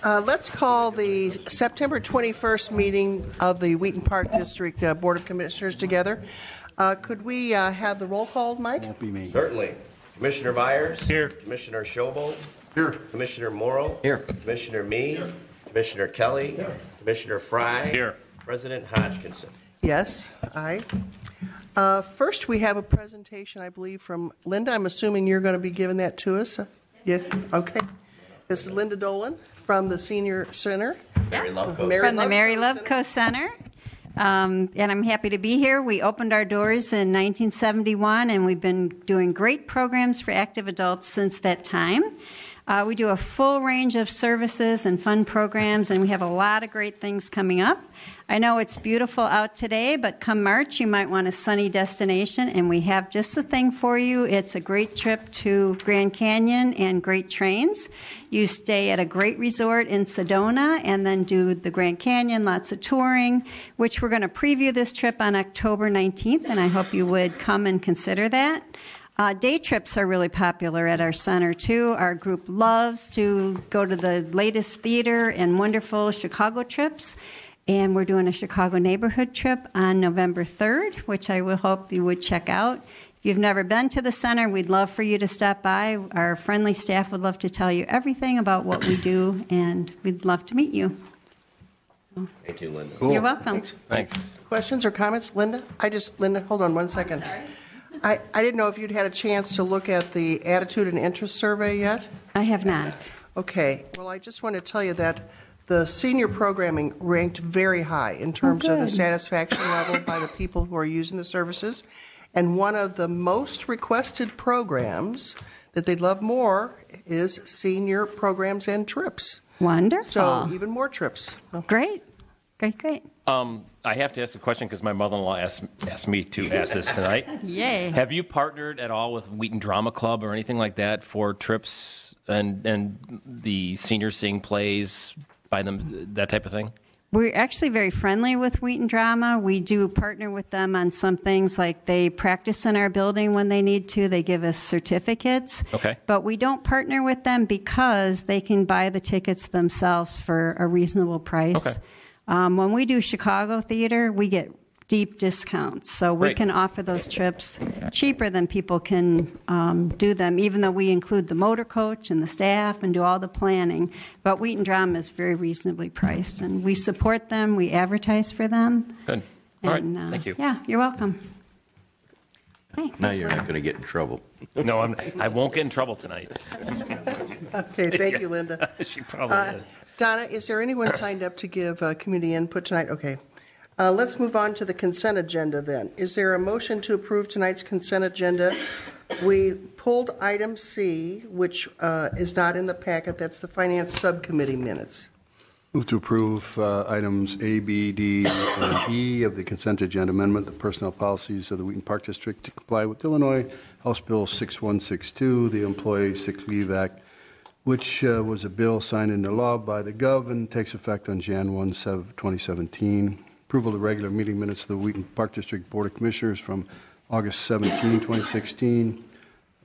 Let's call the September 21st meeting of the Wheaton Park District Board of Commissioners together. Could we have the roll call, Mike? Won't be me. Certainly. Commissioner Byers? Here. Commissioner Schobel? Here. Commissioner Morrow? Here. Commissioner Mee? Here. Commissioner Kelly? Here. Commissioner Fry? Here. President Hodgkinson? Yes, aye. First, we have a presentation, I believe, from Linda. I'm assuming you're going to be giving that to us? Yes. Okay. This is Linda Dolan from the Senior Center. Mary Loveco. From the Mary Loveco Center. And I'm happy to be here. We opened our doors in 1971, and we've been doing great programs for active adults since that time. We do a full range of services and fun programs, and we have a lot of great things coming up. I know it's beautiful out today, but come March, you might want a sunny destination, and we have just the thing for you. It's a great trip to Grand Canyon and great trains. You stay at a great resort in Sedona and then do the Grand Canyon, lots of touring, which we're going to preview this trip on October 19th, and I hope you would come and consider that. Day trips are really popular at our center, too. Our group loves to go to the latest theater and wonderful Chicago trips. And we're doing a Chicago neighborhood trip on November 3rd, which I will hope you would check out. If you've never been to the center, we'd love for you to stop by. Our friendly staff would love to tell you everything about what we do, and we'd love to meet you. Thank you, Linda. Cool. You're welcome. Thanks. Questions or comments? Linda, hold on one second. I didn't know if you'd had a chance to look at the attitude and interest survey yet? I have not. Okay. Well, I just want to tell you that the senior programming ranked very high in terms of the satisfaction level by the people who are using the services. And one of the most requested programs that they'd love more is senior programs and trips. Wonderful. So even more trips. Great. Great. I have to ask a question because my mother-in-law asked me to ask this tonight. Yay. Have you partnered at all with Wheaton Drama Club or anything like that for trips and the seniors seeing plays by them, that type of thing? We're actually very friendly with Wheaton Drama. We do partner with them on some things, like they practice in our building when they need to. They give us certificates. Okay. But we don't partner with them because they can buy the tickets themselves for a reasonable price. Okay. When we do Chicago theater, we get deep discounts. So we Great. can offer those trips cheaper than people can do them, even though we include the motor coach and the staff and do all the planning. But Wheaton Drama is very reasonably priced, and we support them. We advertise for them. Good. All right. And, Thank you. Yeah, you're welcome. Hey, Now you're not going to get in trouble. No, I won't get in trouble tonight. Okay, thank you, Linda. She probably is. Donna, is there anyone signed up to give community input tonight? Okay. Let's move on to the consent agenda then. Is there a motion to approve tonight's consent agenda? We pulled item C, which is not in the packet. That's the Finance Subcommittee minutes. Move to approve items A, B, D, and E of the consent agenda amendment, the personnel policies of the Wheaton Park District to comply with Illinois House Bill 6162, the Employee Sick Leave Act, which was a bill signed into law by the Gov and takes effect on Jan 1, 2017. Approval of the regular meeting minutes of the Wheaton Park District Board of Commissioners from August 17, 2016.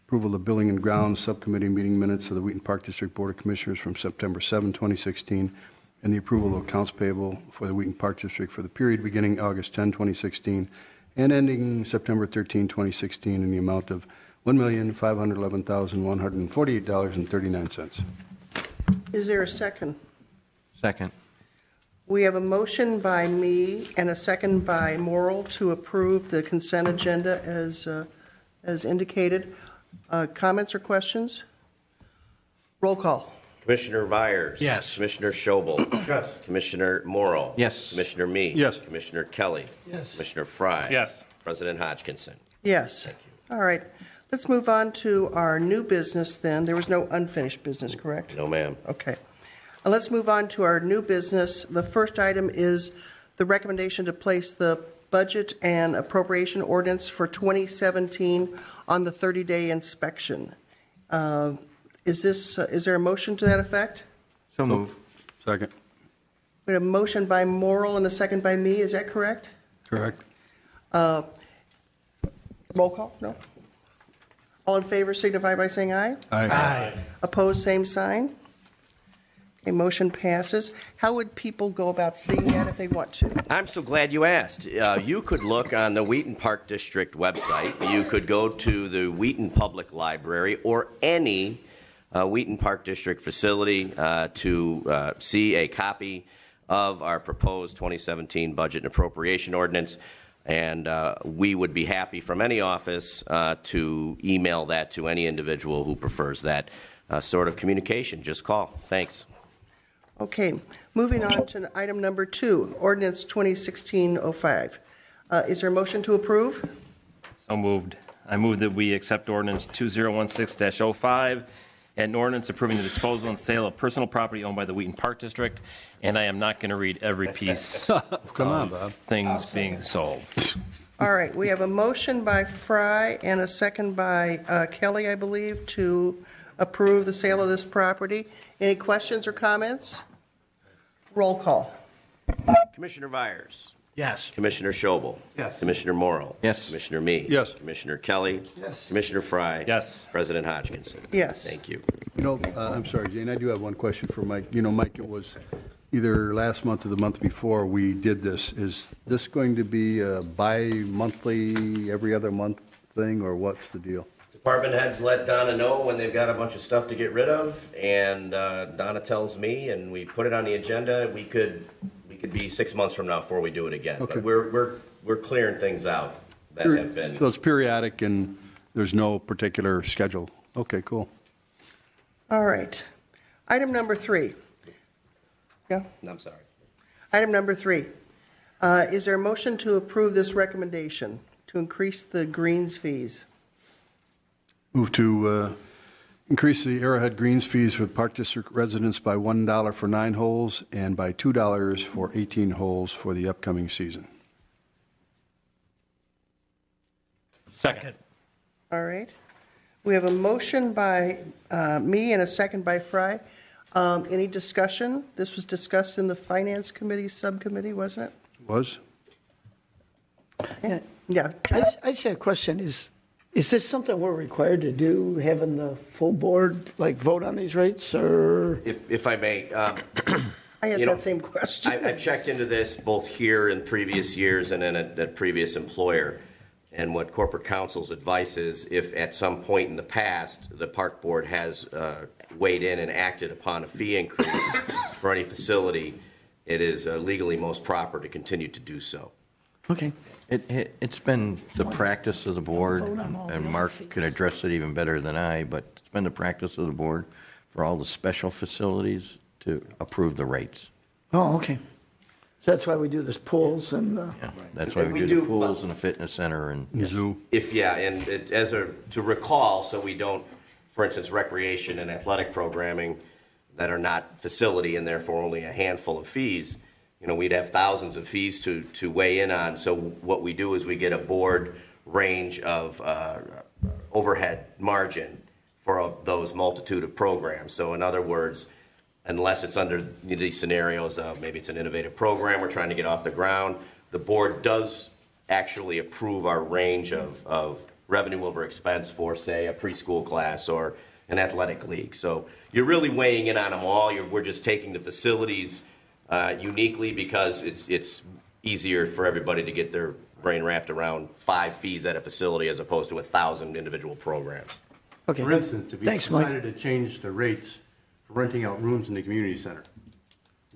Approval of the Building and Grounds Subcommittee meeting minutes of the Wheaton Park District Board of Commissioners from September 7, 2016. And the approval of accounts payable for the Wheaton Park District for the period beginning August 10, 2016 and ending September 13, 2016 in the amount of $1,511,148.39. Is there a second? Second. We have a motion by me and a second by Morrill to approve the consent agenda as indicated. Comments or questions? Roll call. Commissioner Byers? Yes. Commissioner Schobel? Yes. Commissioner Morrow? Yes. Commissioner Mee? Yes. Commissioner Kelly? Yes. Commissioner Fry? Yes. President Hodgkinson? Yes. Thank you. All right. Let's move on to our new business then. There was no unfinished business, correct? No, ma'am. Okay. Let's move on to our new business. The first item is the recommendation to place the budget and appropriation ordinance for 2017 on the 30-day inspection. Is there a motion to that effect? So move. Second. We have a motion by Morrill and a second by me. Is that correct? Correct. Roll call? No? All in favor signify by saying aye. Aye. Opposed, same sign. Okay, motion passes. How would people go about seeing that if they want to? I'm so glad you asked. You could look on the Wheaton Park District website. You could go to the Wheaton Public Library or any Wheaton Park District facility to see a copy of our proposed 2017 budget and appropriation ordinance. And we would be happy from any office to email that to any individual who prefers that sort of communication. Just call. Thanks. Okay, moving on to item number 2, ordinance 2016-05. Is there a motion to approve? So moved. I move that we accept ordinance 2016-05, an ordinance approving the disposal and sale of personal property owned by the Wheaton Park District. And I am not going to read every piece Come on, Bob. things being sold. All right, we have a motion by Fry and a second by Kelly, I believe, to approve the sale of this property. Any questions or comments? Roll call. Commissioner Vyers. Yes. Commissioner Schobel. Yes. Commissioner Morrow. Yes. Commissioner Mee. Yes. Commissioner Kelly. Yes. Commissioner Fry. Yes. President Hodgkinson. Yes. Thank you. I'm sorry, Jane, I do have one question for Mike. Mike, it was either last month or the month before we did this. Is this going to be a bi-monthly, every other month thing, or what's the deal? Department heads let Donna know when they've got a bunch of stuff to get rid of, and Donna tells me, and we put it on the agenda. We could be 6 months from now before we do it again. Okay. But we're clearing things out that have been. So it's periodic and there's no particular schedule. Okay, cool. All right. Item number 3. Yeah? I'm sorry. Item number 3. Is there a motion to approve this recommendation to increase the greens fees? Move to increase the Arrowhead Greens fees for Park District residents by $1 for 9 holes and by $2 for 18 holes for the upcoming season. Second. All right. We have a motion by me and a second by Fry. Any discussion? This was discussed in the Finance Committee subcommittee, wasn't it? Was? Yeah. I just had a question. Is this something we're required to do, having the full board vote on these rates, or? If I may, I asked that same question. I've checked into this both here in previous years and then at a previous employer. And what corporate counsel's advice is, if at some point in the past the park board has weighed in and acted upon a fee increase for any facility, it is legally most proper to continue to do so. Okay. It's been the practice of the board, and Mark can address it even better than I, but it's been the practice of the board for all the special facilities to approve the rates. Oh, okay. So that's why we do this pools and. Yeah, that's why And we we do do- the pools and the fitness center and. Zoo. And to recall, so we don't, for instance, recreation and athletic programming that are not facility and therefore only a handful of fees, we'd have thousands of fees to weigh in on. So what we do is we get a board range of overhead margin for those multitude of programs. So in other words, unless it's under these scenarios of maybe it's an innovative program we're trying to get off the ground, the board does actually approve our range of revenue over expense for, say, a preschool class or an athletic league. So you're really weighing in on them all. We're just taking the facilities uniquely because it's easier for everybody to get their brain wrapped around 5 fees at a facility as opposed to 1,000 individual programs. Okay. For instance, if we Thanks, Mike. decided to change the rates for renting out rooms in the community center,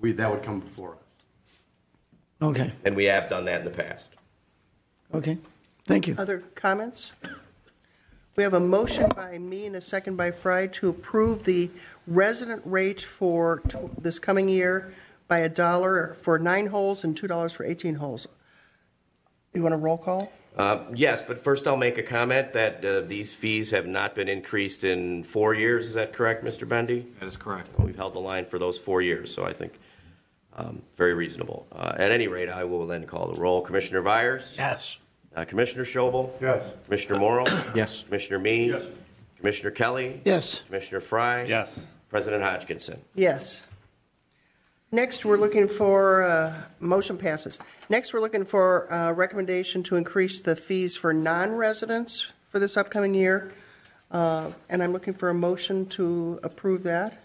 that would come before us. Okay. And we have done that in the past. Okay. Thank you. Other comments? We have a motion by me and a second by Fry to approve the resident rate for this coming year by $1 for 9 holes and $2 for 18 holes. You want a roll call? Yes, but first I'll make a comment that these fees have not been increased in 4 years. Is that correct, Mr. Bendy? That is correct. We've held the line for those 4 years, so I think very reasonable. At any rate, I will then call the roll. Commissioner Vyers? Yes. Commissioner Schobel? Yes. Commissioner Morrow? Yes. Commissioner Mee? Yes. Commissioner Kelly? Yes. Commissioner Fry? Yes. President Hodgkinson? Yes. Next, we're looking for, motion passes. Next, we're looking for a recommendation to increase the fees for non-residents for this upcoming year. And I'm looking for a motion to approve that.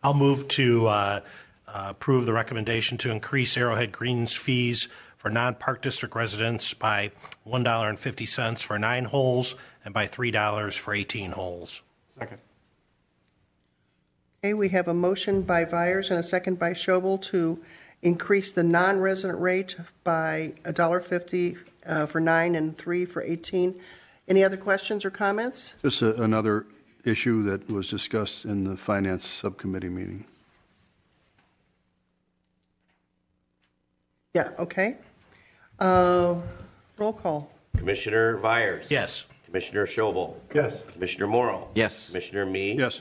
I'll move to approve the recommendation to increase Arrowhead Green's fees for non-Park District residents by $1.50 for 9 holes and by $3 for 18 holes. Second. Okay, we have a motion by Vyers and a second by Schobel to increase the non-resident rate by $1.50 for 9 and 3 for 18. Any other questions or comments? Just another issue that was discussed in the Finance Subcommittee meeting. Yeah, okay. Roll call. Commissioner Vyers. Yes. Commissioner Schobel. Yes. Commissioner Morrow. Yes. Commissioner Me. Yes.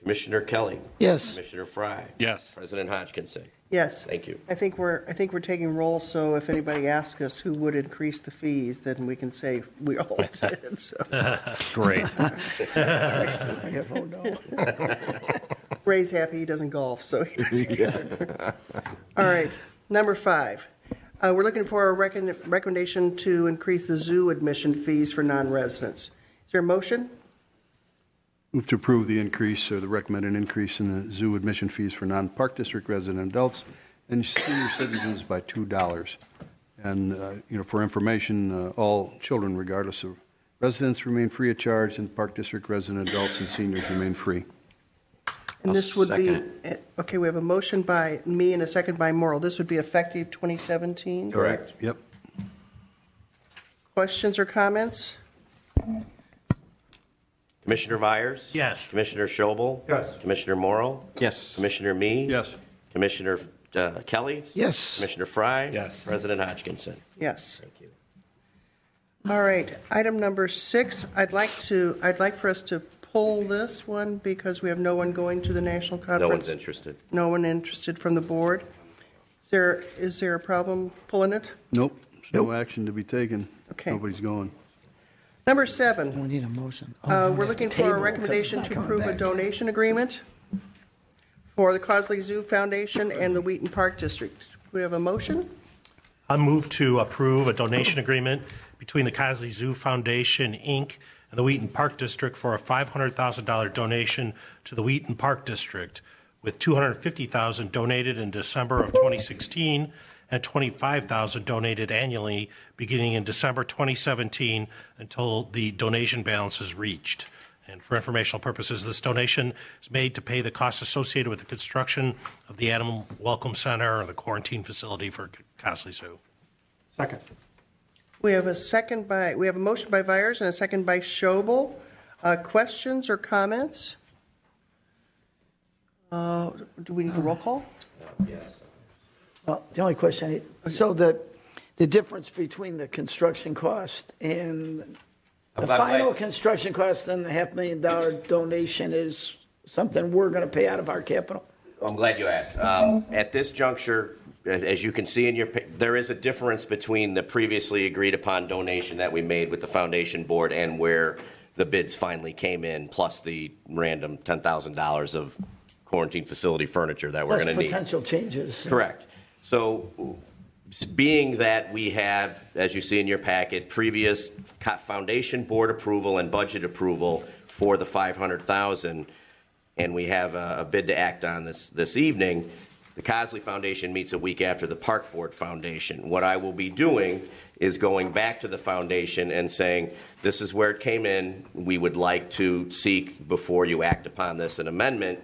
Commissioner Kelly. Yes. Commissioner Fry. Yes. President Hodgkinson. Yes. Thank you. I think we're taking roll, so if anybody asks us who would increase the fees, then we can say we all did. So. Great. I vote no. Ray's happy he doesn't golf, so he doesn't care. All right, number 5. We're looking for a recommendation to increase the zoo admission fees for non-residents. Is there a motion? Move to approve the increase or the recommended increase in the zoo admission fees for non-Park District resident adults and senior citizens by $2. And, for information, all children, regardless of residence, remain free of charge, and Park District resident adults and seniors remain free. And this would be, second. okay, we have a motion by me and a second by Morrill. This would be effective 2017? Correct. Yep. Questions or comments? Commissioner Vyers. Yes. Commissioner Schobel. Yes. Commissioner Morrow. Yes. Commissioner Me. Yes. Commissioner Kelly. Yes. Commissioner Fry. Yes. President Hodgkinson. Yes. Thank you. All right, item number 6, I'd like for us to pull this one because we have no one going to the national conference. No one's interested. No one interested from the board. Is there a problem pulling it? Nope. There's no action to be taken. Okay. Nobody's going. Number 7, We need a motion. we're looking for a recommendation to approve a donation agreement for the Cosley Zoo Foundation and the Wheaton Park District. We have a motion? I move to approve a donation agreement between the Cosley Zoo Foundation, Inc. and the Wheaton Park District for a $500,000 donation to the Wheaton Park District, with $250,000 donated in December of 2016 and $25,000 donated annually beginning in December 2017 until the donation balance is reached. And for informational purposes, this donation is made to pay the costs associated with the construction of the Animal Welcome Center or the quarantine facility for Cosley Zoo. Second. We have a motion by Vyers and a second by Schobel. Questions or comments? Do we need a roll call? Well, the only question, so the difference between the construction cost and the final construction cost and the $500,000 donation is something we're going to pay out of our capital? I'm glad you asked. At this juncture, as you can see in your, there is a difference between the previously agreed upon donation that we made with the foundation board and where the bids finally came in, plus the random $10,000 of quarantine facility furniture that we're Plus going to need. potential changes. Correct. So, being that we have, as you see in your packet, previous foundation board approval and budget approval for the $500,000, and we have a bid to act on this evening, the Cosley Foundation meets a week after the Park Board Foundation. What I will be doing is going back to the foundation and saying, this is where it came in. We would like to seek, before you act upon this, an amendment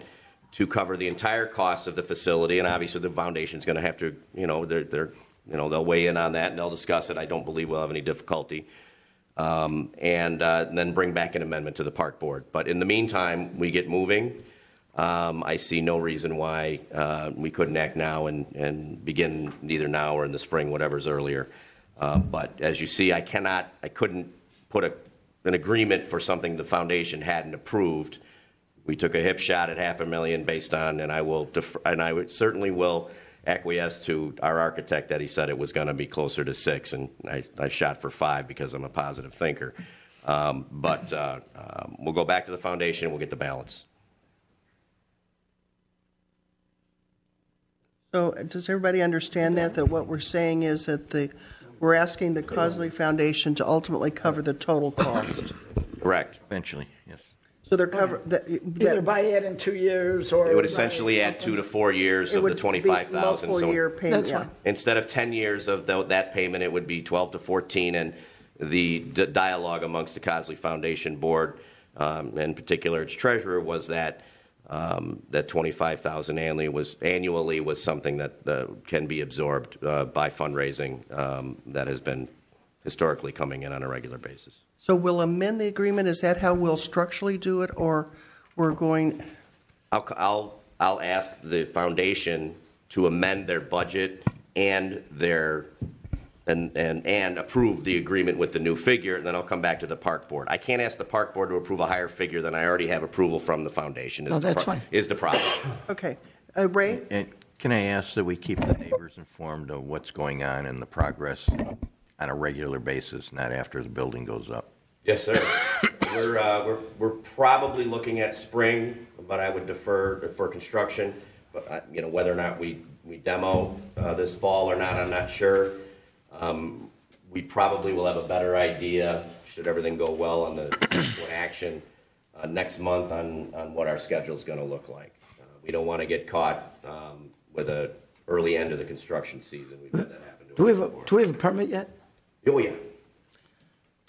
to cover the entire cost of the facility, and obviously the foundation's going to have to, they'll weigh in on that and they'll discuss it. I don't believe we'll have any difficulty, and then bring back an amendment to the park board. But in the meantime, we get moving. I see no reason why we couldn't act now and begin either now or in the spring, whatever's earlier. But as you see, I couldn't put an agreement for something the foundation hadn't approved. We took a hip shot at $500,000 based on, and I certainly will acquiesce to our architect that he said it was going to be closer to 6, and I shot for 5 because I'm a positive thinker. But we'll go back to the foundation and we'll get the balance. So does everybody understand that what we're saying is that we're asking the Cosley Foundation to ultimately cover the total cost? Correct. Eventually, yes. So they're covered, Either buy it in 2 years or. It would essentially add 2 to 4 years of the 25,000. Multiple year payment, That's yeah. fine. Instead of 10 years of that payment, it would be 12 to 14, and the dialogue amongst the Cosley Foundation Board, in particular its treasurer, was that that 25,000 annually was something that can be absorbed by fundraising that has been historically coming in on a regular basis. So we'll amend the agreement, is that how we'll structurally do it, or we're going, I'll ask the foundation to amend their budget and their and approve the agreement with the new figure, and then I'll come back to the park board. I can't ask the park board to approve a higher figure than I already have approval from the foundation. No, that's fine. Is the problem. okay. Ray? And can I ask that we keep the neighbors informed of what's going on and the progress on a regular basis, not after the building goes up? Yes, sir. We're probably looking at spring, but I would defer for construction. But whether or not we demo this fall or not, I'm not sure. We probably will have a better idea, should everything go well on the action next month, on what our schedule is going to look like. We don't want to get caught with an early end of the construction season. We've had that happen to us. Do we have a permit yet? Oh, yeah.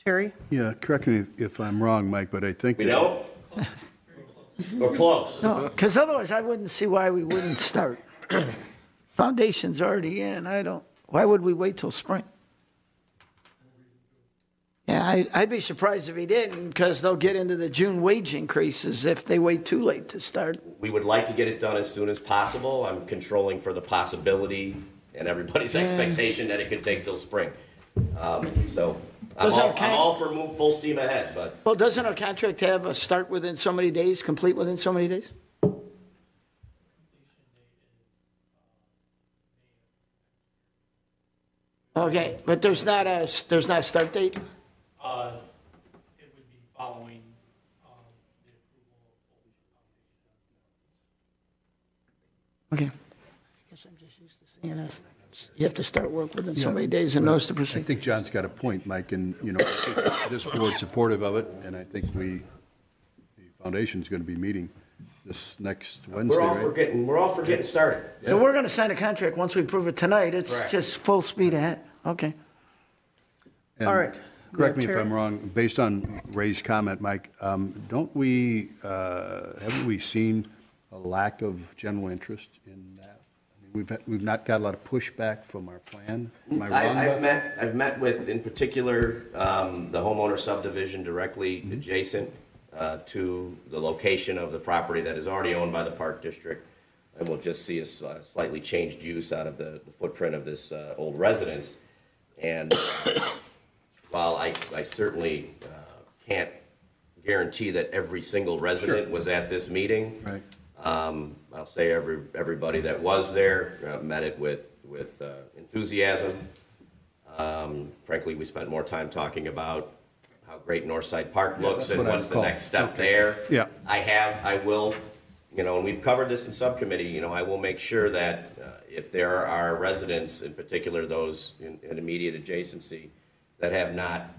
Terry? Yeah, correct me if I'm wrong, Mike, but I think We that- don't? We're close. No, because otherwise I wouldn't see why we wouldn't start. Foundation's already in. Why would we wait till spring? Yeah, I'd be surprised if he didn't, because they'll get into the June wage increases if they wait too late to start. We would like to get it done as soon as possible. I'm controlling for the possibility and everybody's expectation that it could take till spring. So I'm all for full steam ahead, but Well, doesn't our contract have a start within so many days, complete within so many days? Okay, but there's not a start date? It would be following the approval of Okay. I guess I'm just used to seeing this. You have to start work within so many days and notice to I proceed. think John's got a point, Mike, and, I think this board's supportive of it, and I think the foundation's going to be meeting this next Wednesday, we're all right? for getting started. So we're going to sign a contract once we approve it tonight. It's Correct. just full speed ahead. Okay. And All right. Correct me Yeah, if Terry? I'm wrong, based on Ray's comment, Mike, haven't we seen a lack of general interest in that? I mean, we've not got a lot of pushback from our plan. Am I wrong about that? I've met with, in particular, the homeowner subdivision directly adjacent to the location of the property that is already owned by the Park District. And we'll just see a slightly changed use out of the footprint of this old residence. And while I certainly can't guarantee that every single resident was at this meeting, Right. I'll say everybody that was there met it with enthusiasm. Frankly, we spent more time talking about how great Northside Park looks that's and what I what's the recall. next step Okay. there. Yeah. I will, and we've covered this in subcommittee, I will make sure that if there are residents, in particular those in immediate adjacency, that have not,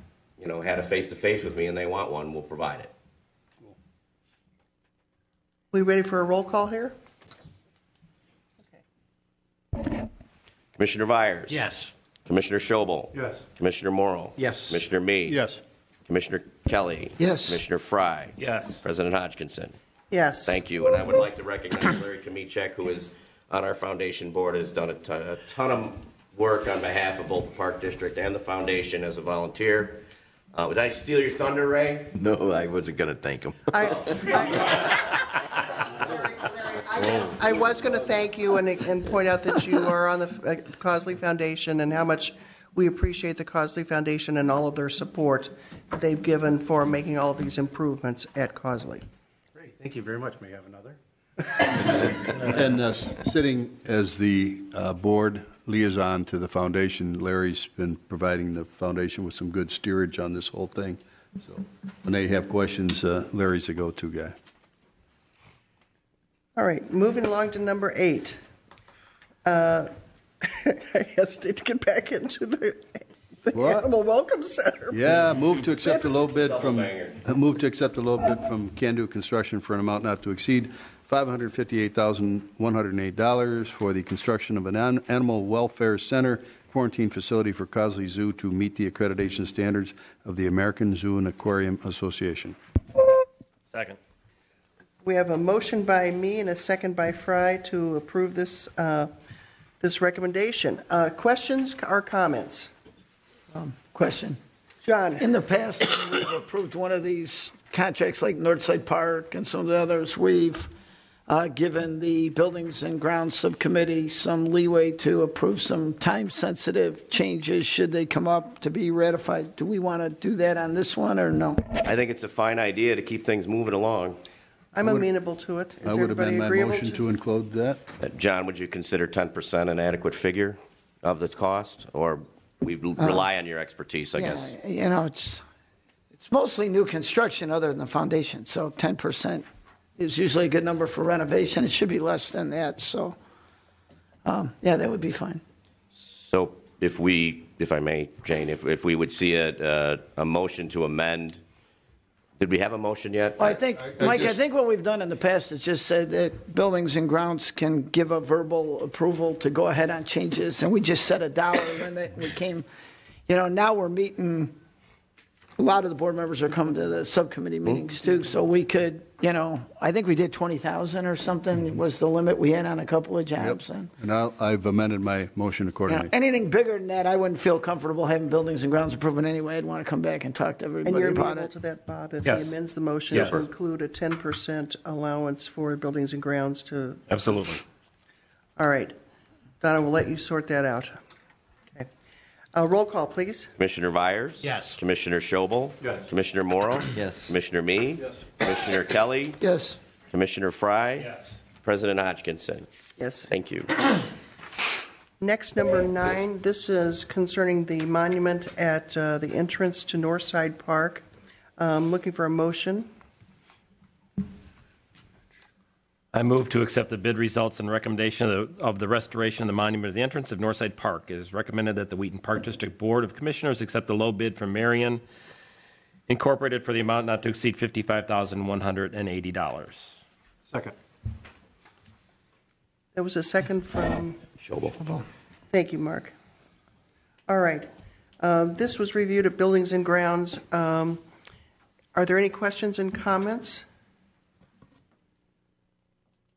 had a face-to-face with me and they want one, we'll provide it. We ready for a roll call here? Commissioner Vyers. Yes. Commissioner Schobel. Yes. Commissioner Morrow. Yes. Commissioner Meade. Yes. Commissioner Kelly. Yes. Commissioner Fry. Yes. President Hodgkinson. Yes. Thank you. And I would like to recognize Larry Kamichek, who is on our foundation board, has done a ton of work on behalf of both the Park District and the foundation as a volunteer. Did I steal your thunder, Ray? No, I wasn't going to thank him. I was going to thank you and point out that you are on the Cosley Foundation and how much we appreciate the Cosley Foundation and all of their support they've given for making all of these improvements at Cosley. Great, thank you very much. May I have another? And sitting as the board liaison to the foundation, Larry's been providing the foundation with some good steerage on this whole thing. So when they have questions, Larry's the go-to guy. All right, moving along to number 8. I hesitate to get back into the The What? Animal Welcome Center. Yeah, move to accept the low bid Double from, banger. move to accept the low bid from Can-Do Construction for an amount not to exceed $558,108 for the construction of an animal welfare center quarantine facility for Cosley Zoo to meet the accreditation standards of the American Zoo and Aquarium Association. Second. We have a motion by me and a second by Fry to approve this, this recommendation. Questions or comments? Question. John? In the past, when we've approved one of these contracts like Northside Park and some of the others, we've given the Buildings and Grounds Subcommittee some leeway to approve some time-sensitive changes should they come up to be ratified. Do we want to do that on this one or no? I think it's a fine idea to keep things moving along. I'm amenable to it. Is I would everybody amend my agreeable motion to include that. John, would you consider 10% an adequate figure of the cost? Or we rely on your expertise, I guess? Yeah, you know, it's mostly new construction other than the foundation, so 10% is usually a good number for renovation. It should be less than that, so, yeah, that would be fine. So if I may, Jane, if we would see a motion to amend, did we have a motion yet? Well, I think, Mike, I think what we've done in the past is just said that Buildings and Grounds can give a verbal approval to go ahead on changes, and we just set a dollar limit. We came, you know, now we're meeting, a lot of the board members are coming to the subcommittee meetings too, so we could, you know, I think we did 20,000 or something was the limit we had on a couple of jobs. And I've amended my motion you know, accordingly. anything bigger than that, I wouldn't feel comfortable having Buildings and Grounds approving anyway. I'd want to come back and talk to And everybody you're about amenable it. to that, Bob, if Yes. he amends the motion Yes. to include a 10% allowance for Buildings and Grounds to, Absolutely. all right. Donna, we'll let you sort that out. Okay. Roll call, please. Commissioner Vyers? Yes. Commissioner Schobel? Yes. Commissioner Morrow? Yes. Commissioner Me? Yes. Commissioner Kelly? Yes. Commissioner Fry? Yes. President Hodgkinson? Yes. Thank you. Next, number 9, this is concerning the monument at the entrance to Northside Park. Looking for a motion. I move to accept the bid results and recommendation of the restoration of the monument at the entrance of Northside Park. It is recommended that the Wheaton Park District Board of Commissioners accept the low bid from Marion Incorporated for the amount not to exceed $55,180. Second. There was a second from, Schobel. thank you, Mark. All right. This was reviewed at Buildings and Grounds. Are there any questions and comments?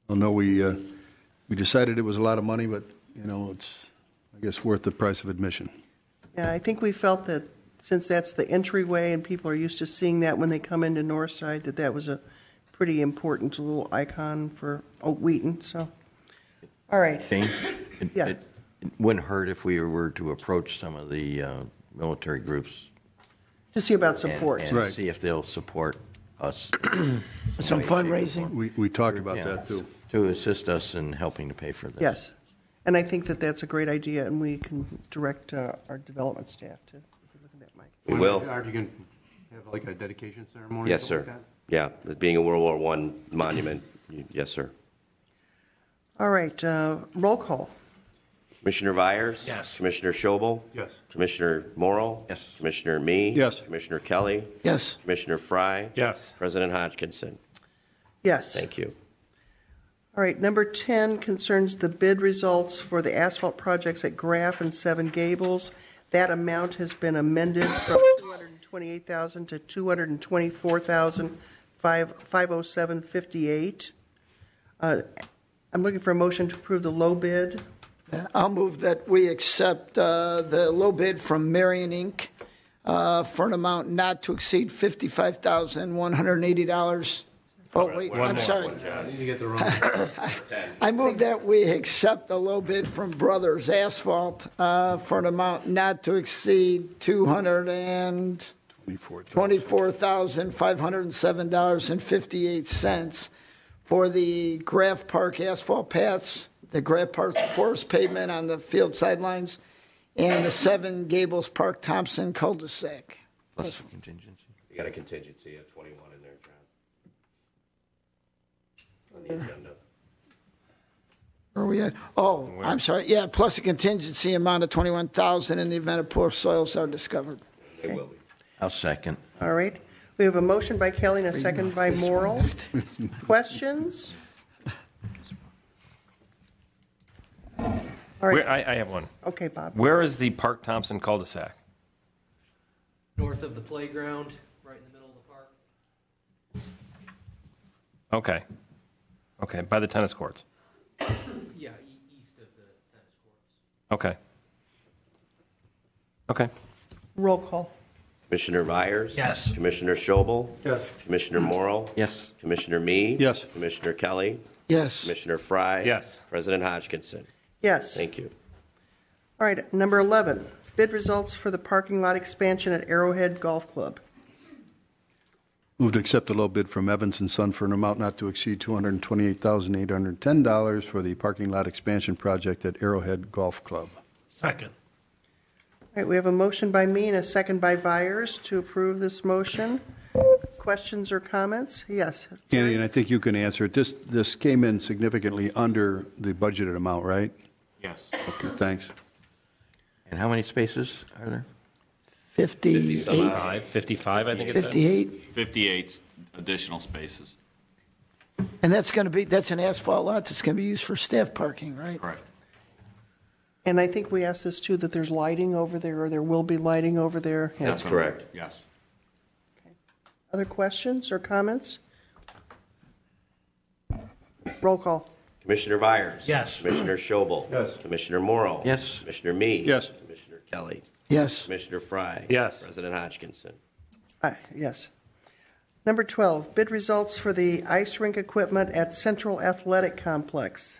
Well, no, we decided it was a lot of money, but, you know, it's, I guess, worth the price of admission. Yeah, I think we felt that since that's the entryway and people are used to seeing that when they come into Northside, that that was a pretty important little icon for Wheaton, so. All right. Jane? Yeah. It wouldn't hurt if we were to approach some of the military groups To see about and support. Right. see if they'll support us. Some fundraising. We talked about Yeah, that, too. To assist us in helping to pay for this. Yes. And I think that that's a great idea, and we can direct our development staff to look at that, Mike. We will. Aren't you going to have like a dedication ceremony? or Yes, something sir. like that? Yeah, it being a World War I monument, yes, sir. All right, roll call. Commissioner Vyers? Yes. Commissioner Schobel? Yes. Commissioner Morrow? Yes. Commissioner Me? Yes. Commissioner Kelly? Yes. Commissioner Fry? Yes. President Hodgkinson? Yes. Thank you. All right, number 10 concerns the bid results for the asphalt projects at Graff and Seven Gables. That amount has been amended from $228,000 to $224,507.58. I'm looking for a motion to approve the low bid. I'll move that we accept the low bid from Marion Inc. For an amount not to exceed $55,180. Oh, wait, I'm sorry. I need to get the wrong. I move that we accept the low bid from Brothers Asphalt for an amount not to exceed $224,507.58 for the Graff Park asphalt paths, the Graff Park porous pavement on the field sidelines, and the Seven Gables Park Thompson cul-de-sac. Plus contingency. You got a contingency of 21 in there, John. On the agenda. Where are we at? Oh, I'm sorry. Yeah, plus a contingency amount of 21,000 in the event of poor soils are discovered. They will be. I'll second. All right. We have a motion by Kelly and a second by Morrill. Questions? All right. I have one. Okay, Bob. Where is the Park Thompson cul-de-sac? North of the playground, right in the middle of the park. Okay. Okay, by the tennis courts. Yeah, east of the tennis courts. Okay. Okay. Roll call. Commissioner Byers? Yes. Commissioner Schobel? Yes. Commissioner Morrill? Yes. Commissioner Me? Yes. Commissioner Kelly? Yes. Commissioner Fry? Yes. President Hodgkinson? Yes. Thank you. All right, number 11, bid results for the parking lot expansion at Arrowhead Golf Club. Move to accept the low bid from Evans and Son for an amount not to exceed $228,810 for the parking lot expansion project at Arrowhead Golf Club. Second. All right, we have a motion by me and a second by Vyers to approve this motion. Questions or comments? Yes. Andy, and I think you can answer it. This came in significantly under the budgeted amount, right? Yes. Okay, thanks. And how many spaces are there? 58. 55, I think it said. 58. 58 additional spaces. And that's going to be, that's an asphalt lot that's going to be used for staff parking, right? Correct. And I think we asked this too, that there's lighting over there, or there will be lighting over there. Yeah. That's correct. Yes. Other questions or comments? Roll call. Commissioner Byers? Yes. Commissioner Schobel? Yes. Commissioner Morrill? Yes. Commissioner Me? Yes. Commissioner Kelly? Yes. Commissioner Fry? Yes. President Hodgkinson? Yes. Number 12, bid results for the ice rink equipment at Central Athletic Complex.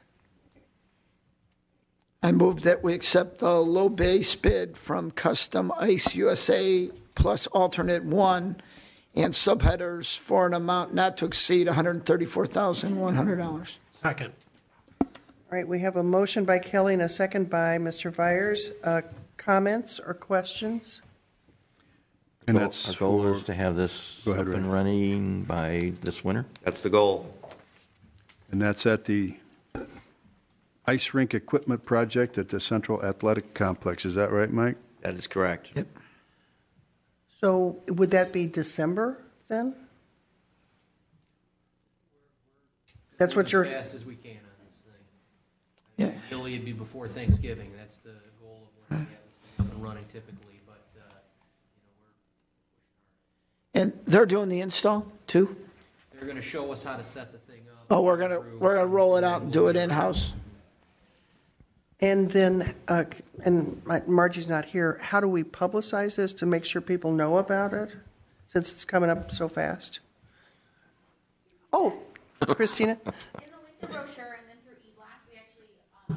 I move that we accept the low base bid from Custom Ice USA plus alternate one and subheaders for an amount not to exceed $134,100. Second. All right, we have a motion by Kelly and a second by Mr. Vyers. Comments or questions? And that's Our goal for, is to have this Go ahead, up and Ray. running by this winter. That's the goal. and that's at the ice rink equipment project at the Central Athletic Complex. Is that right, Mike? That is correct. Yep. So would that be December then? That's what you're, As fast as we can on this thing. Yeah. Ideally, it'd be before Thanksgiving. That's the goal of when we get this thing up and running typically, but, And they're doing the install too? they're gonna show us how to set the thing up. Oh, we're gonna roll it out and do it in-house? and then, and Margie's not here, how do we publicize this to make sure people know about it, since it's coming up so fast? Oh, Christina? In the winter brochure and then through eBlast, we actually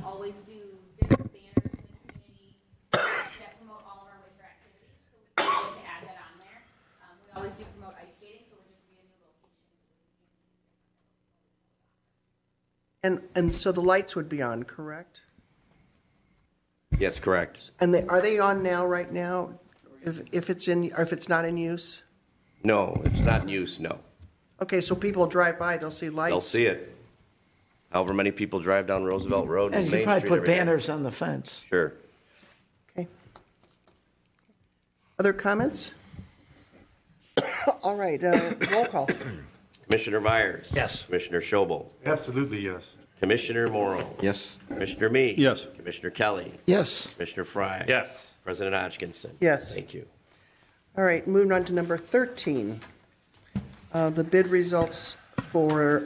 always do different banners in the community that promote all of our winter activities. So we wanted to add that on there. We always do promote ice skating, so we'll just be a new location. And so the lights would be on, correct? Yes, correct. And are they on now, right now, if it's in, or if it's not in use? No, it's not in use, no. Okay, so people drive by, they'll see lights. They'll see it. However many people drive down Roosevelt Road And and you Main could probably Street put every day. banners on the fence. Sure. Okay. Other comments? All right, roll call. Commissioner Myers? Yes. Commissioner Schobel? Absolutely, yes. Commissioner Morrill? Yes. Commissioner Me? Yes. Commissioner Kelly? Yes. Commissioner Fry? Yes. President Hodgkinson? Yes. Thank you. All right, moving on to number 13. The bid results for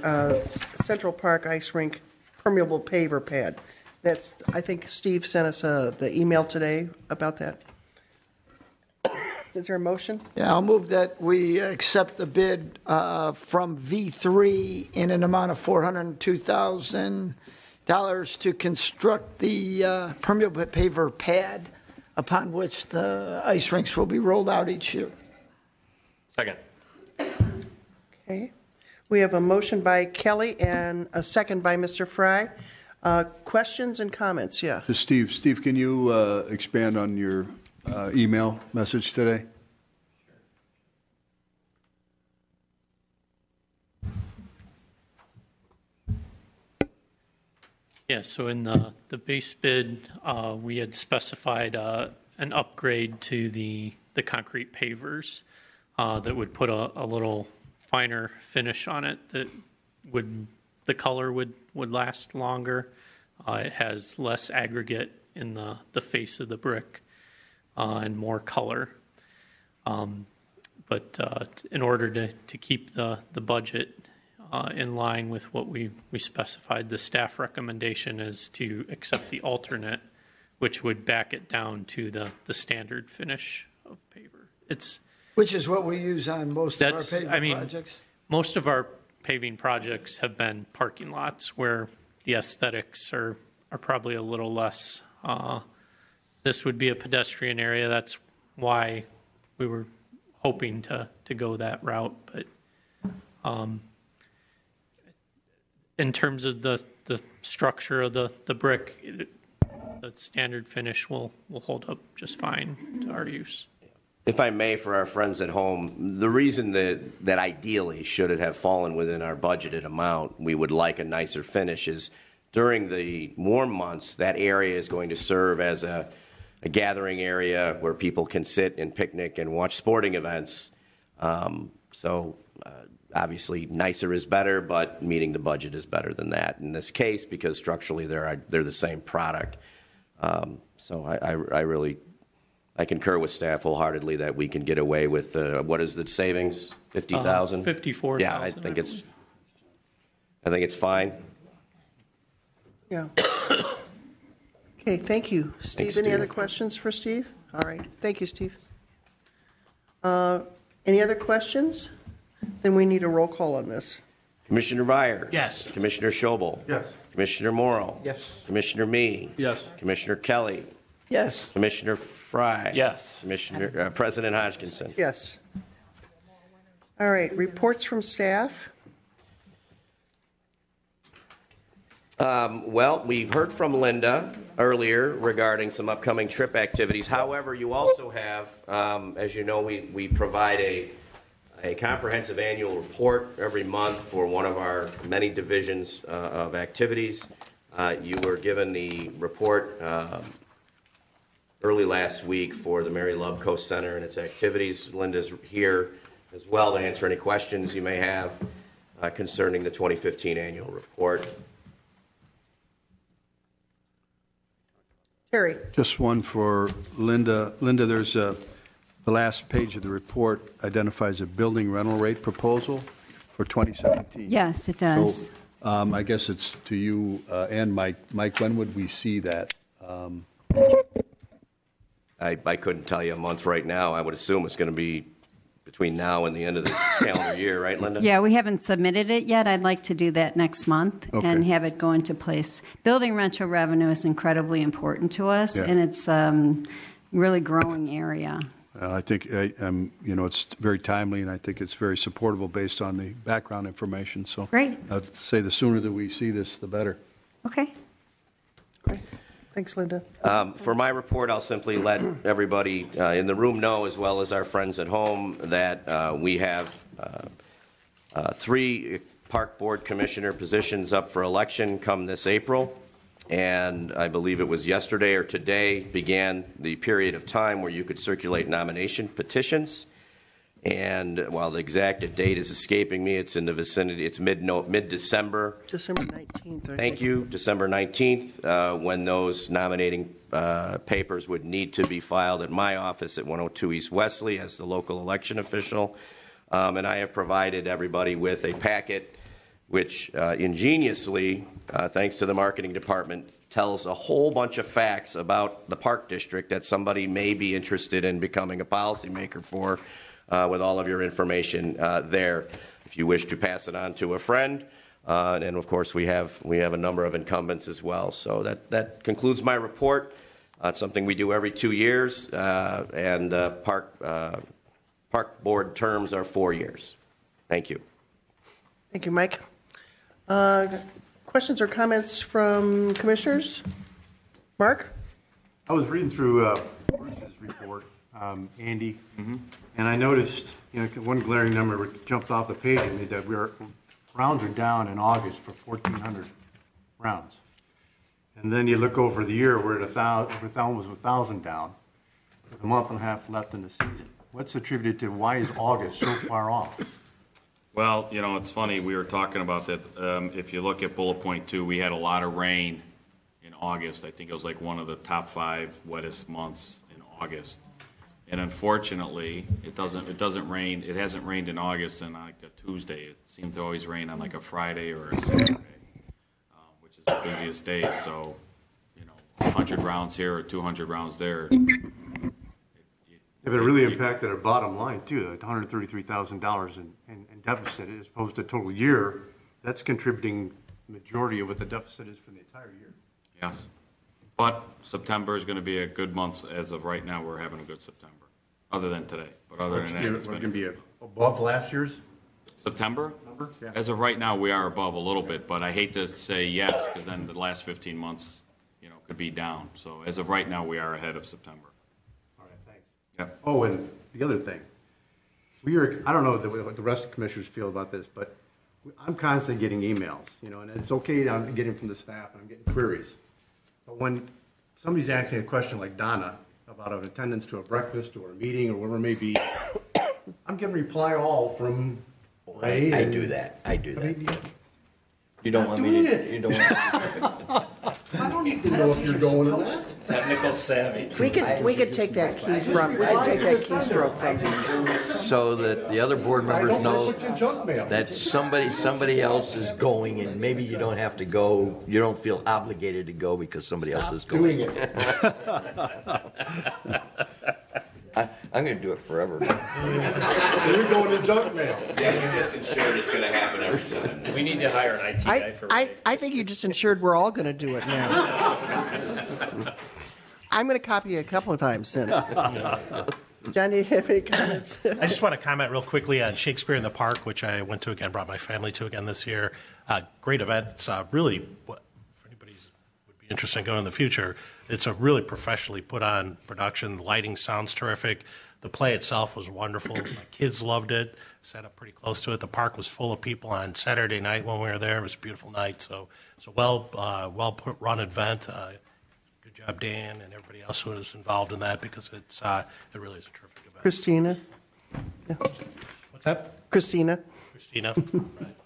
Central Park Ice Rink permeable paver pad. That's, I think Steve sent us the email today about that. Is there a motion? Yeah, I'll move that we accept the bid from V3 in an amount of $402,000 to construct the permeable paver pad upon which the ice rinks will be rolled out each year. Second. Okay. We have a motion by Kelly and a second by Mr. Fry. Questions and comments? Yeah. To Steve. Steve, can you expand on your email message today? Yeah, so in the base bid, we had specified an upgrade to the concrete pavers that would put a little finer finish on it that the color would last longer. It has less aggregate in the face of the brick and more color. But in order to keep the budget in line with what we specified, the staff recommendation is to accept the alternate, which would back it down to the standard finish of paver. Which is what we use on most of our paving projects? Most of our paving projects have been parking lots where the aesthetics are probably a little less. This would be a pedestrian area. That's why we were hoping to go that route. But in terms of the structure of the brick, the standard finish will hold up just fine to our use. If I may, for our friends at home, the reason that ideally, should it have fallen within our budgeted amount, we would like a nicer finish is during the warm months, that area is going to serve as a gathering area where people can sit and picnic and watch sporting events. So obviously, nicer is better, but meeting the budget is better than that in this case because structurally they're the same product. So I concur with staff wholeheartedly that we can get away with what is the savings? 50,000? 54,000. Yeah, I think it's fine. Yeah. Okay, thank you. Steve, Thanks, any Steve. other questions for Steve? All right, thank you, Steve. Any other questions? Then we need a roll call on this. Commissioner Byers? Yes. Commissioner Schobel? Yes. Commissioner Morrow? Yes. Commissioner Mee? Yes. Commissioner Kelly? Yes. Commissioner Fry? Yes. Commissioner President Hodgkinson? Yes. All right, reports from staff. Well, we've heard from Linda earlier regarding some upcoming trip activities. However, you also have, as you know, we provide a comprehensive annual report every month for one of our many divisions of activities. You were given the report early last week for the Mary Lubko Center and its activities. Linda's here as well to answer any questions you may have concerning the 2015 annual report. Terry. Just one for Linda. Linda, there's the last page of the report identifies a building rental rate proposal for 2017. Yes, it does. So I guess it's to you and Mike. Mike, when would we see that? I couldn't tell you a month right now. I would assume it's going to be between now and the end of the calendar year, right, Linda? Yeah, we haven't submitted it yet. I'd like to do that next month and have it go into place. Building rental revenue is incredibly important to us, and it's really growing area. I think it's very timely, and I think it's very supportable based on the background information. So, Great. I'd say the sooner that we see this, the better. Okay. Great. Thanks, Linda. For my report, I'll simply let everybody in the room know, as well as our friends at home, that we have 3 Park Board Commissioner positions up for election come this April. And I believe it was yesterday or today began the period of time where you could circulate nomination petitions. And while the exact date is escaping me, it's in the vicinity, it's mid-December. December 19th. Thank you, December 19th, when those nominating papers would need to be filed at my office at 102 East Wesley as the local election official. And I have provided everybody with a packet which ingeniously, thanks to the marketing department, tells a whole bunch of facts about the Park District that somebody may be interested in becoming a policymaker for, with all of your information there. If you wish to pass it on to a friend, and of course we have a number of incumbents as well. So that concludes my report. It's something we do every 2 years, and Park Board terms are 4 years. Thank you. Thank you, Mike. Questions or comments from commissioners? Mark? I was reading through Bruce's report, Andy, and I noticed one glaring number jumped off the page at me that rounds are down in August for 1,400 rounds. And then you look over the year, we're at 1,000, we're almost 1,000 down, with a month and a half left in the season. What's attributed to why is August so far off? Well, you know, it's funny, we were talking about that. If you look at bullet point 2, we had a lot of rain in August. I think it was like one of the top 5 wettest months in August. And unfortunately, it doesn't rain. It hasn't rained in August on like a Tuesday. It seems to always rain on like a Friday or a Saturday, which is the busiest day. So, you know, 100 rounds here or 200 rounds there. Yeah, but it really impacted our bottom line too, the $133,000 in deficit as opposed to total year. That's contributing majority of what the deficit is for the entire year. Yes. But September is going to be a good month. As of right now, we're having a good September, other than today. But other than that, it's We're been going to be above last year's September? number? Yeah. As of right now, we are above a little bit, but I hate to say yes, because then the last 15 months, you know, could be down. So as of right now, we are ahead of September. All right, thanks. Yep. Oh, and the other thing, I don't know what the rest of the commissioners feel about this, but I'm constantly getting emails, you know, and it's okay, I'm getting from the staff, and I'm getting queries. But when somebody's asking a question like Donna about an attendance to a breakfast or a meeting or whatever it may be, I'm getting reply all from Ray. I do that. I do I that. mean, You don't want me doing to, it. you don't want I don't need to know if you're going or not. Technical savvy. We could take that key from, we could take that keystroke from you. so that the other board members know Put your junk mail. that somebody else is going, and maybe you don't have to go, you don't feel obligated to go because somebody else is going. Doing it. I'm going to do it forever. You're going to junk mail. Yeah, you just ensured it's going to happen every time. We need to hire an IT guy for I think you just ensured we're all going to do it now. I'm going to copy you a couple of times then. John, do you have any comments? I just want to comment real quickly on Shakespeare in the Park, which I went to again, brought my family to again this year. Great event. It's really, if anybody would be interested in going in the future, it's a really professionally put on production. The lighting sounds terrific. The play itself was wonderful. My kids loved it. Sat up pretty close to it. The park was full of people on Saturday night when we were there. It was a beautiful night. So well put run event. Good job, Dan, and everybody else who was involved in that, because it really is a terrific event. Christina? Yeah. What's that? Christina? Christina. Right.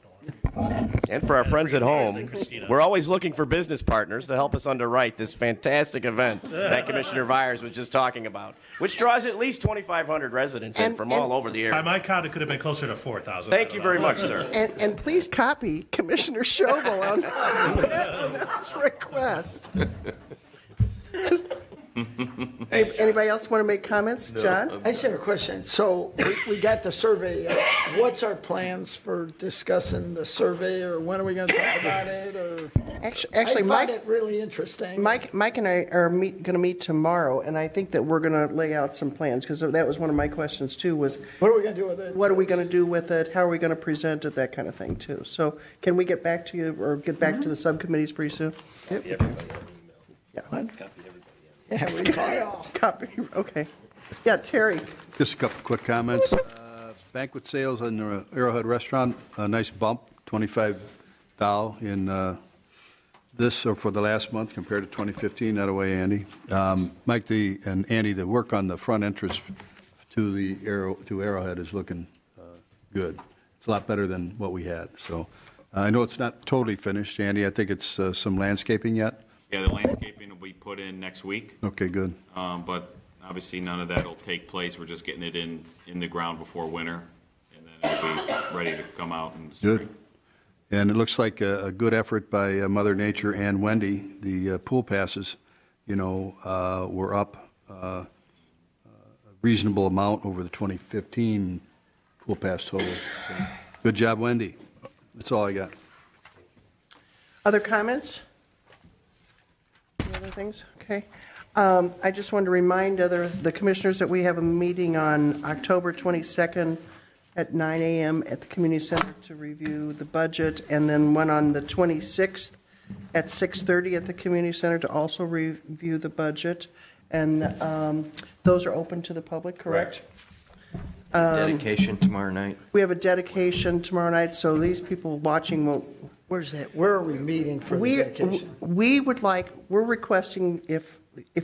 And for our friends at home, Christina. we're always looking for business partners to help us underwrite this fantastic event that Commissioner Vyers was just talking about, which draws at least 2,500 residents in from all over the By area. my count, it could have been closer to 4,000. Thank you very much, sir. And please copy Commissioner Schobel on that request. Anybody else want to make comments? John? I just have a question. So we got the survey. What's our plans for discussing the survey, or when are we going to talk about it? Or Actually, I find Mike, it really interesting. Mike and I are going to meet tomorrow, and I think that we're going to lay out some plans, because that was one of my questions too, was What are we going to do with it? what are we going to do with it? How are we going to present it? That kind of thing too. So can we get back to you, or get back to the subcommittees pretty soon? Yeah, reply all. Copy, okay. Yeah, Terry. Just a couple quick comments. Banquet sales in the Arrowhead Restaurant, a nice bump, 25 thou in this or for the last month compared to 2015. That away, Andy. Mike and Andy, the work on the front entrance to Arrowhead is looking good. It's a lot better than what we had. So I know it's not totally finished, Andy. I think it's some landscaping yet. Yeah, the landscaping will be put in next week, Okay, good. but obviously none of that will take place. We're just getting it in the ground before winter, and then it'll be ready to come out in the spring. Good. And it looks like a good effort by Mother Nature and Wendy. The pool passes, were up a reasonable amount over the 2015 pool pass total. So, good job, Wendy. That's all I got. Other comments? Any other things? Okay. I just wanted to remind the commissioners that we have a meeting on October 22nd at 9 a.m. at the community center to review the budget, and then one on the 26th at 6:30 at the community center to also review the budget. And those are open to the public, correct? Dedication tomorrow night. We have a dedication tomorrow night, so these people watching won't Where's that? Where are we meeting for the dedication? We're requesting if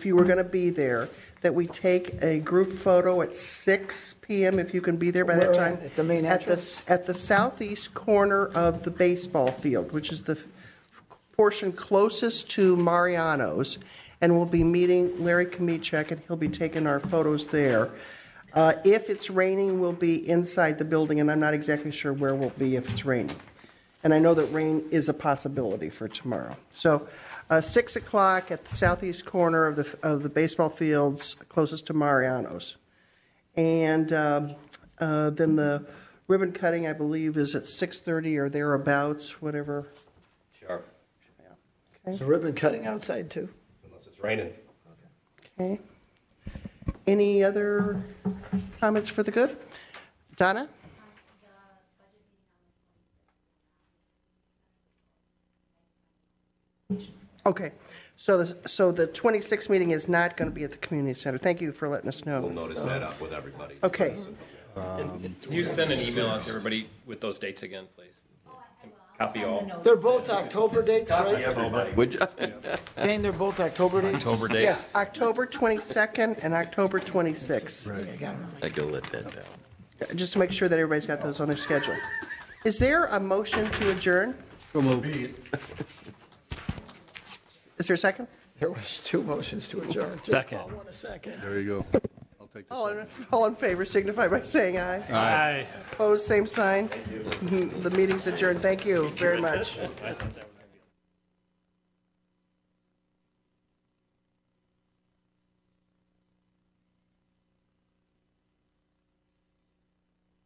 you were going to be there, that we take a group photo at 6 PM, if you can be there by that Where time. at the main entrance? At the southeast corner of the baseball field, which is the portion closest to Mariano's. And we'll be meeting Larry Kamichek, and he'll be taking our photos there. If it's raining, we'll be inside the building, and I'm not exactly sure where we'll be if it's raining. And I know that rain is a possibility for tomorrow. So 6 o'clock at the southeast corner of the baseball fields closest to Mariano's. And then the ribbon cutting, I believe, is at 6:30 or thereabouts, whatever. Sharp. Okay. Is the ribbon cutting outside too? Unless it's raining. Okay. Any other comments for the good? Donna? Okay, so the 26th meeting is not going to be at the community center. Thank you for letting us know. We'll notice that up with everybody. Okay. Can you send an email out to everybody with those dates again, please? Copy all. They're both October dates, right? Would you? Jane, they're both October dates? October dates. Yes, October 22nd and October 26th. I can let that down. Just to make sure that everybody's got those on their schedule. Is there a motion to adjourn? So moved. Is there a second? There was 2 motions to adjourn. Second. I want a second. There you go. I'll take this. All in favor signify by saying aye. Aye. Opposed, same sign. The meeting's adjourned. Thank you very much. I thought that was